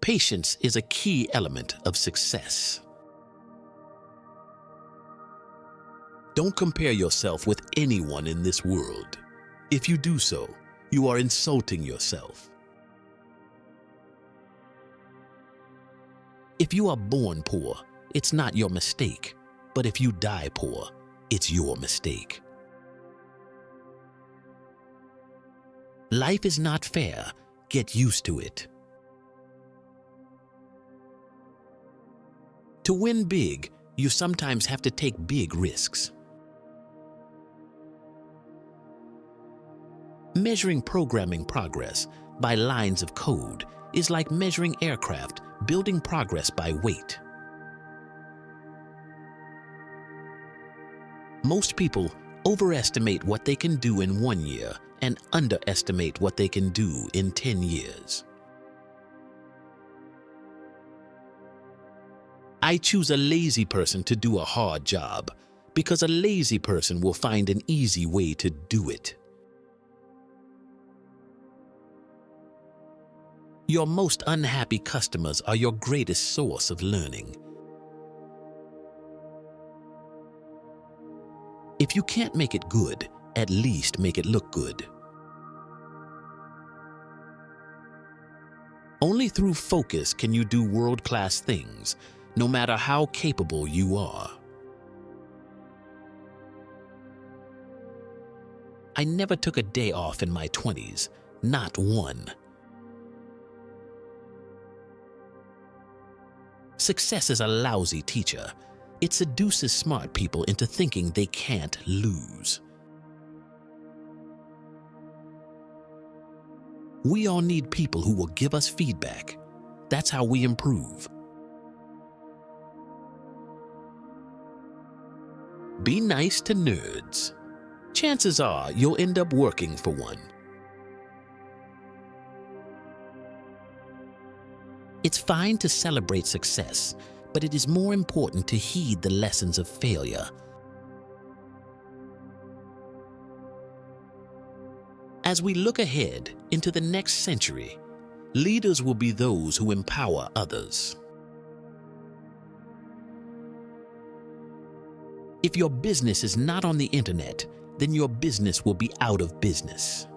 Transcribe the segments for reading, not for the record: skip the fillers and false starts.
Patience is a key element of success. Don't compare yourself with anyone in this world. If you do so, you are insulting yourself. If you are born poor, it's not your mistake. But if you die poor, it's your mistake. Life is not fair. Get used to it. To win big, you sometimes have to take big risks. Measuring programming progress by lines of code is like measuring aircraft building progress by weight. Most people overestimate what they can do in 1 year and underestimate what they can do in 10 years. I choose a lazy person to do a hard job because a lazy person will find an easy way to do it. Your most unhappy customers are your greatest source of learning. If you can't make it good, at least make it look good. Only through focus can you do world-class things, no matter how capable you are. I never took a day off in my 20s, not one. Success is a lousy teacher. It seduces smart people into thinking they can't lose. We all need people who will give us feedback. That's how we improve. Be nice to nerds. Chances are you'll end up working for one. It's fine to celebrate success, but it is more important to heed the lessons of failure. As we look ahead into the next century, leaders will be those who empower others. If your business is not on the internet, then your business will be out of business.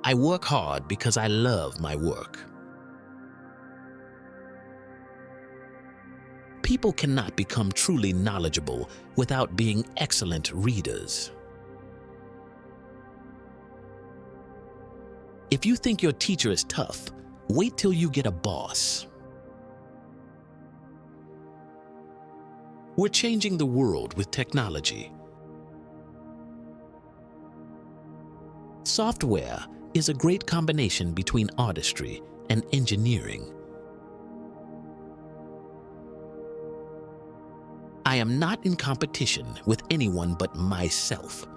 I work hard because I love my work. People cannot become truly knowledgeable without being excellent readers. If you think your teacher is tough, wait till you get a boss. We're changing the world with technology. Software is a great combination between artistry and engineering. I am not in competition with anyone but myself.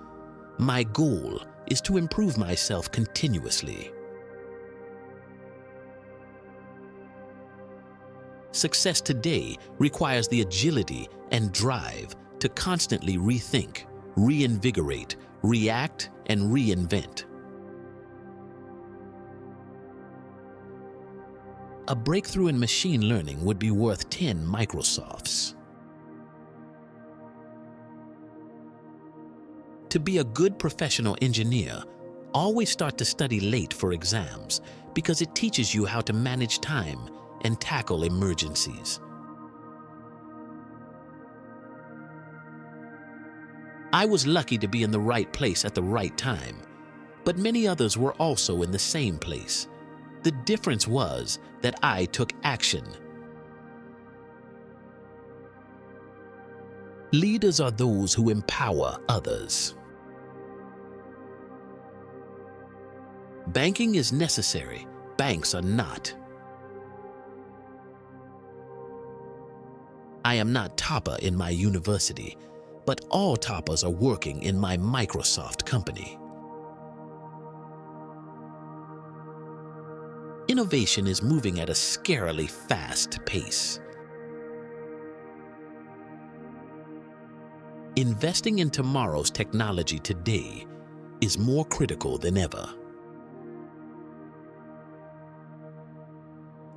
My goal is to improve myself continuously. Success today requires the agility and drive to constantly rethink, reinvigorate, react, and reinvent. A breakthrough in machine learning would be worth 10 Microsofts. To be a good professional engineer, always start to study late for exams because it teaches you how to manage time and tackle emergencies. I was lucky to be in the right place at the right time, but many others were also in the same place. The difference was that I took action. Leaders are those who empower others. Banking is necessary. Banks are not. I am not topper in my university, but all toppers are working in my Microsoft company. Innovation is moving at a scarily fast pace. Investing in tomorrow's technology today is more critical than ever.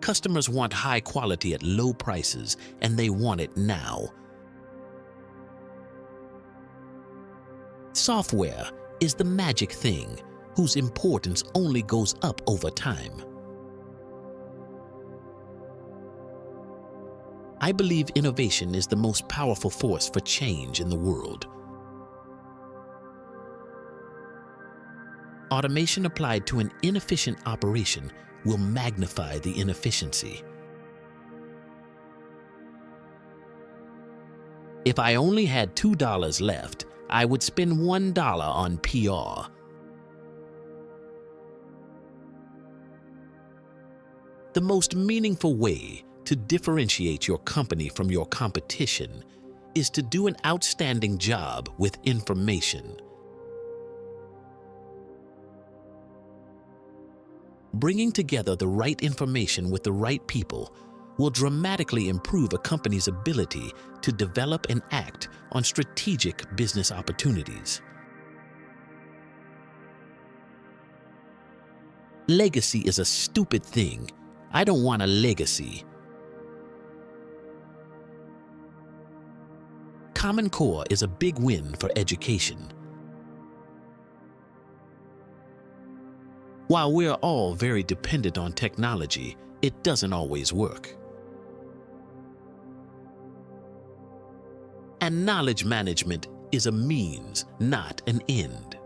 Customers want high quality at low prices, and they want it now. Software is the magic thing whose importance only goes up over time. I believe innovation is the most powerful force for change in the world. Automation applied to an inefficient operation will magnify the inefficiency. If I only had $2 left, I would spend $1 on PR. The most meaningful way to differentiate your company from your competition is to do an outstanding job with information. Bringing together the right information with the right people will dramatically improve a company's ability to develop and act on strategic business opportunities. Legacy is a stupid thing. I don't want a legacy. Common Core is a big win for education. While we're all very dependent on technology, it doesn't always work. And knowledge management is a means, not an end.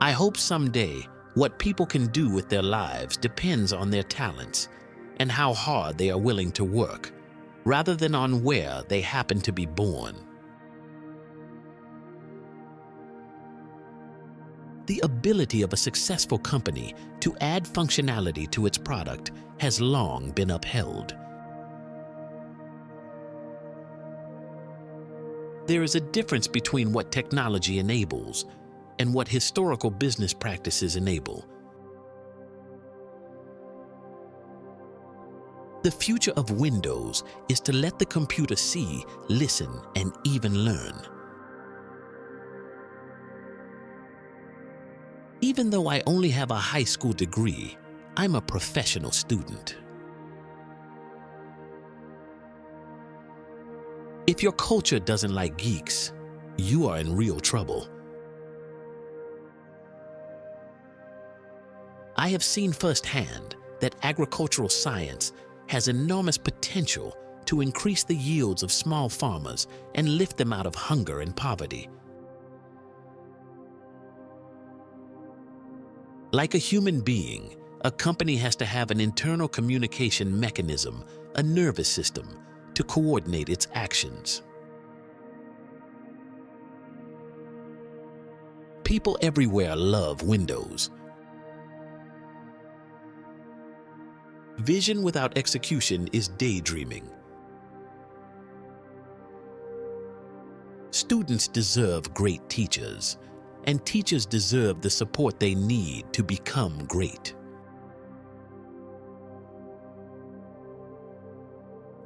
I hope someday what people can do with their lives depends on their talents and how hard they are willing to work, rather than on where they happen to be born. The ability of a successful company to add functionality to its product has long been upheld. There is a difference between what technology enables and what historical business practices enable. The future of Windows is to let the computer see, listen, and even learn. Even though I only have a high school degree, I'm a professional student. If your culture doesn't like geeks, you are in real trouble. I have seen firsthand that agricultural science has enormous potential to increase the yields of small farmers and lift them out of hunger and poverty. Like a human being, a company has to have an internal communication mechanism, a nervous system, to coordinate its actions. People everywhere love Windows. Vision without execution is daydreaming. Students deserve great teachers, and teachers deserve the support they need to become great.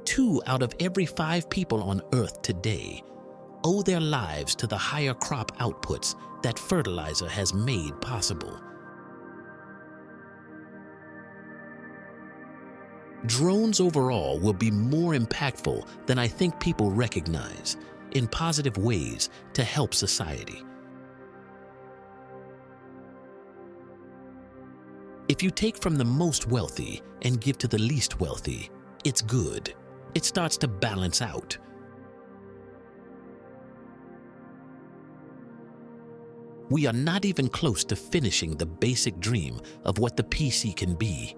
2 out of every 5 people on Earth today owe their lives to the higher crop outputs that fertilizer has made possible. Drones overall will be more impactful than I think people recognize in positive ways to help society. If you take from the most wealthy and give to the least wealthy, it's good. It starts to balance out. We are not even close to finishing the basic dream of what the PC can be.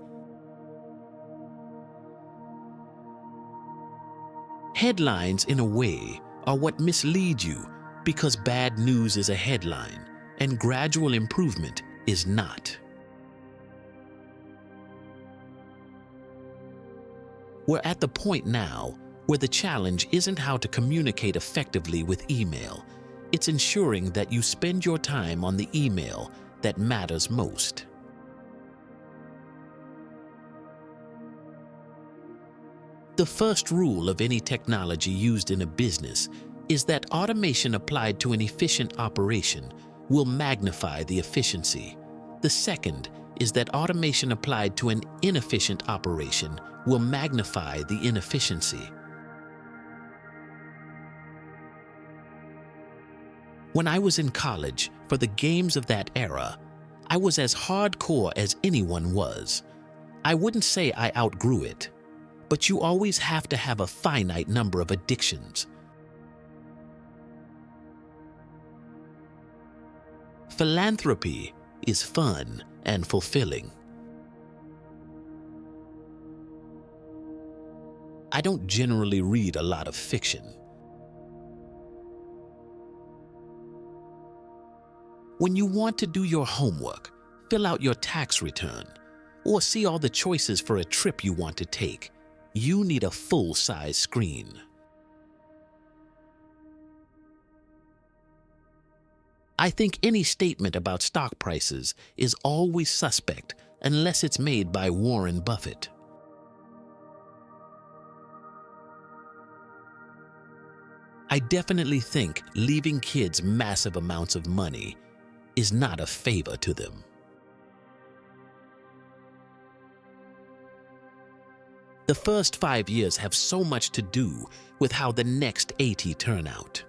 Headlines, in a way, are what mislead you because bad news is a headline and gradual improvement is not. We're at the point now where the challenge isn't how to communicate effectively with email. It's ensuring that you spend your time on the email that matters most. The first rule of any technology used in a business is that automation applied to an efficient operation will magnify the efficiency. The second is that automation applied to an inefficient operation will magnify the inefficiency. When I was in college, for the games of that era, I was as hardcore as anyone was. I wouldn't say I outgrew it, but you always have to have a finite number of addictions. Philanthropy is fun and fulfilling. I don't generally read a lot of fiction. When you want to do your homework, fill out your tax return, or see all the choices for a trip you want to take, you need a full-size screen. I think any statement about stock prices is always suspect unless it's made by Warren Buffett. I definitely think leaving kids massive amounts of money is not a favor to them. The first 5 years have so much to do with how the next 80 turn out.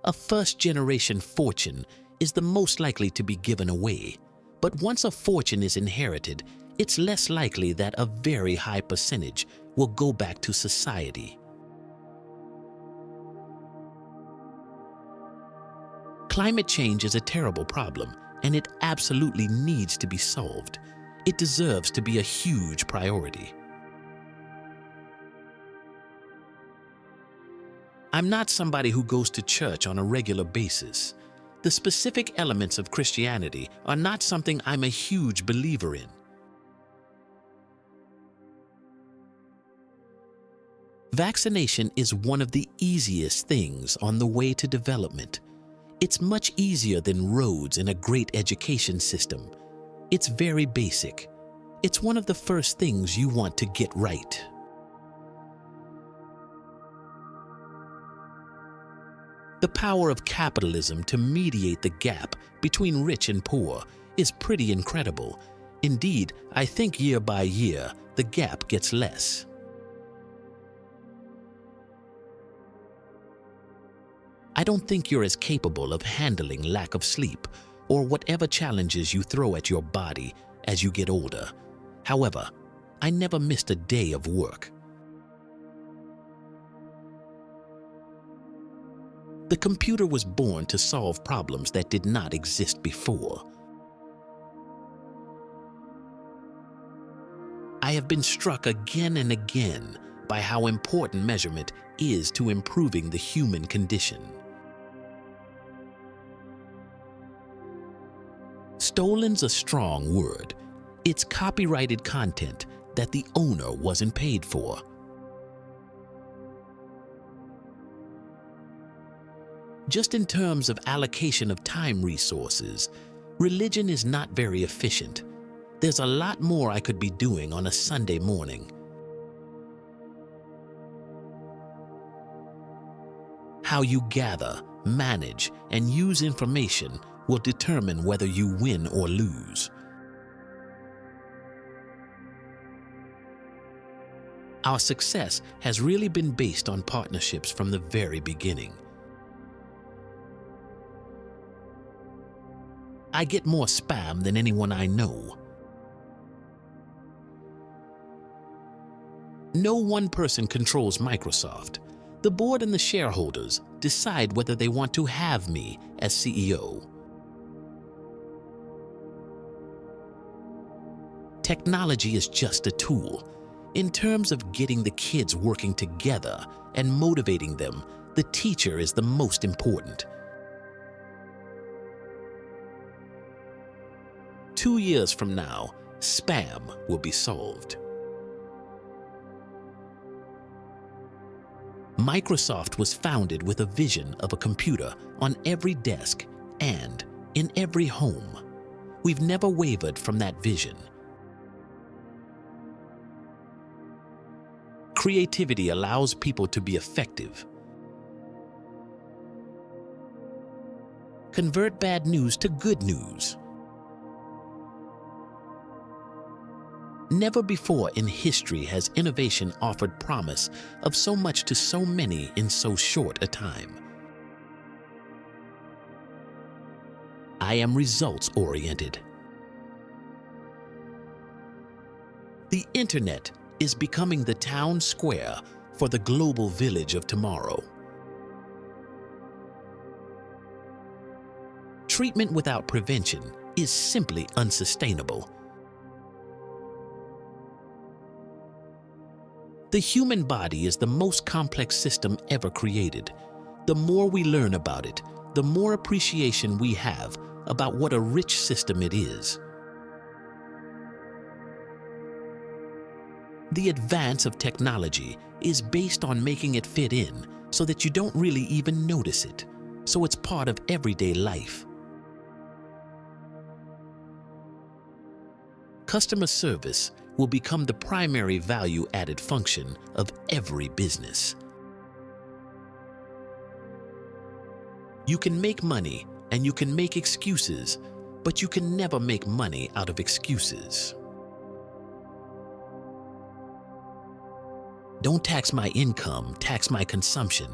A first-generation fortune is the most likely to be given away, but once a fortune is inherited, it's less likely that a very high percentage will go back to society. Climate change is a terrible problem, and it absolutely needs to be solved. It deserves to be a huge priority. I'm not somebody who goes to church on a regular basis. The specific elements of Christianity are not something I'm a huge believer in. Vaccination is one of the easiest things on the way to development. It's much easier than roads and a great education system. It's very basic. It's one of the first things you want to get right. The power of capitalism to mediate the gap between rich and poor is pretty incredible. Indeed, I think year by year, the gap gets less. I don't think you're as capable of handling lack of sleep or whatever challenges you throw at your body as you get older. However, I never missed a day of work. The computer was born to solve problems that did not exist before. I have been struck again and again by how important measurement is to improving the human condition. Stolen's a strong word. It's copyrighted content that the owner wasn't paid for. Just in terms of allocation of time resources, religion is not very efficient. There's a lot more I could be doing on a Sunday morning. How you gather, manage, and use information will determine whether you win or lose. Our success has really been based on partnerships from the very beginning. I get more spam than anyone I know. No one person controls Microsoft. The board and the shareholders decide whether they want to have me as CEO. Technology is just a tool. In terms of getting the kids working together and motivating them, the teacher is the most important. 2 years from now, spam will be solved. Microsoft was founded with a vision of a computer on every desk and in every home. We've never wavered from that vision. Creativity allows people to be effective. Convert bad news to good news. Never before in history has innovation offered promise of so much to so many in so short a time. I am results-oriented. The internet is becoming the town square for the global village of tomorrow. Treatment without prevention is simply unsustainable. The human body is the most complex system ever created. The more we learn about it, the more appreciation we have about what a rich system it is. The advance of technology is based on making it fit in so that you don't really even notice it, so it's part of everyday life. Customer service will become the primary value-added function of every business. You can make money and you can make excuses, but you can never make money out of excuses. Don't tax my income, tax my consumption.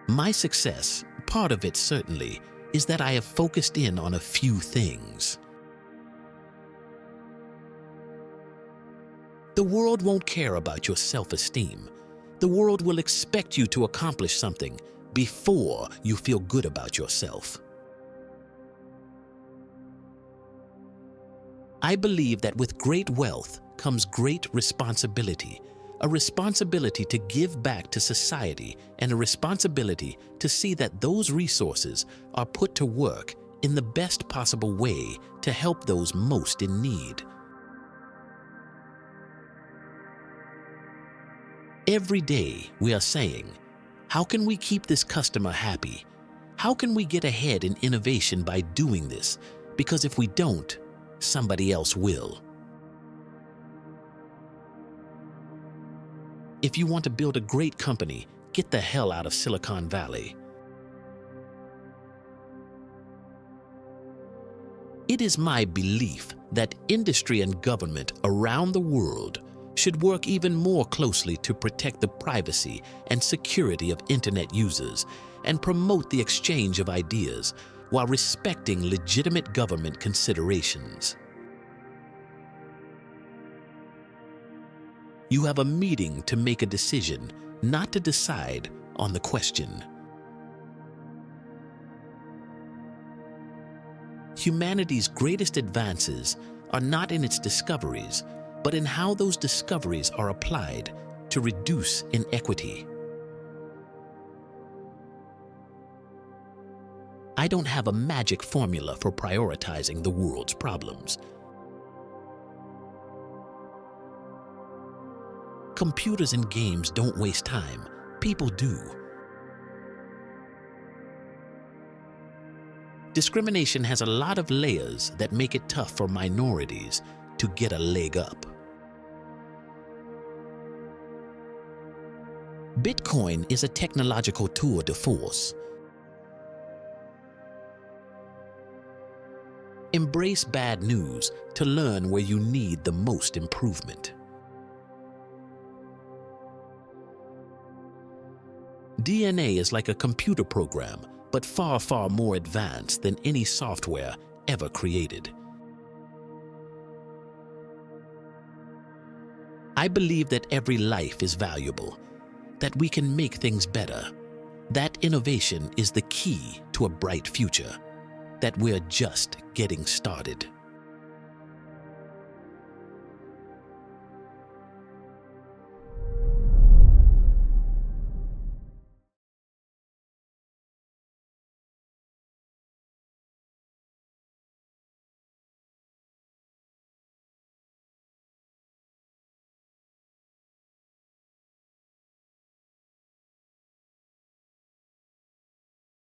My success, part of it certainly, is that I have focused in on a few things. The world won't care about your self-esteem. The world will expect you to accomplish something before you feel good about yourself. I believe that with great wealth comes great responsibility, a responsibility to give back to society and a responsibility to see that those resources are put to work in the best possible way to help those most in need. Every day we are saying, how can we keep this customer happy? How can we get ahead in innovation by doing this? Because if we don't, somebody else will. If you want to build a great company, get the hell out of Silicon Valley. It is my belief that industry and government around the world should work even more closely to protect the privacy and security of internet users and promote the exchange of ideas while respecting legitimate government considerations. You have a meeting to make a decision, not to decide on the question. Humanity's greatest advances are not in its discoveries, but in how those discoveries are applied to reduce inequity. I don't have a magic formula for prioritizing the world's problems. Computers and games don't waste time. People do. Discrimination has a lot of layers that make it tough for minorities to get a leg up. Bitcoin is a technological tour de force. Embrace bad news to learn where you need the most improvement. DNA is like a computer program, but far, far more advanced than any software ever created. I believe that every life is valuable, that we can make things better, that innovation is the key to a bright future, that we're just getting started.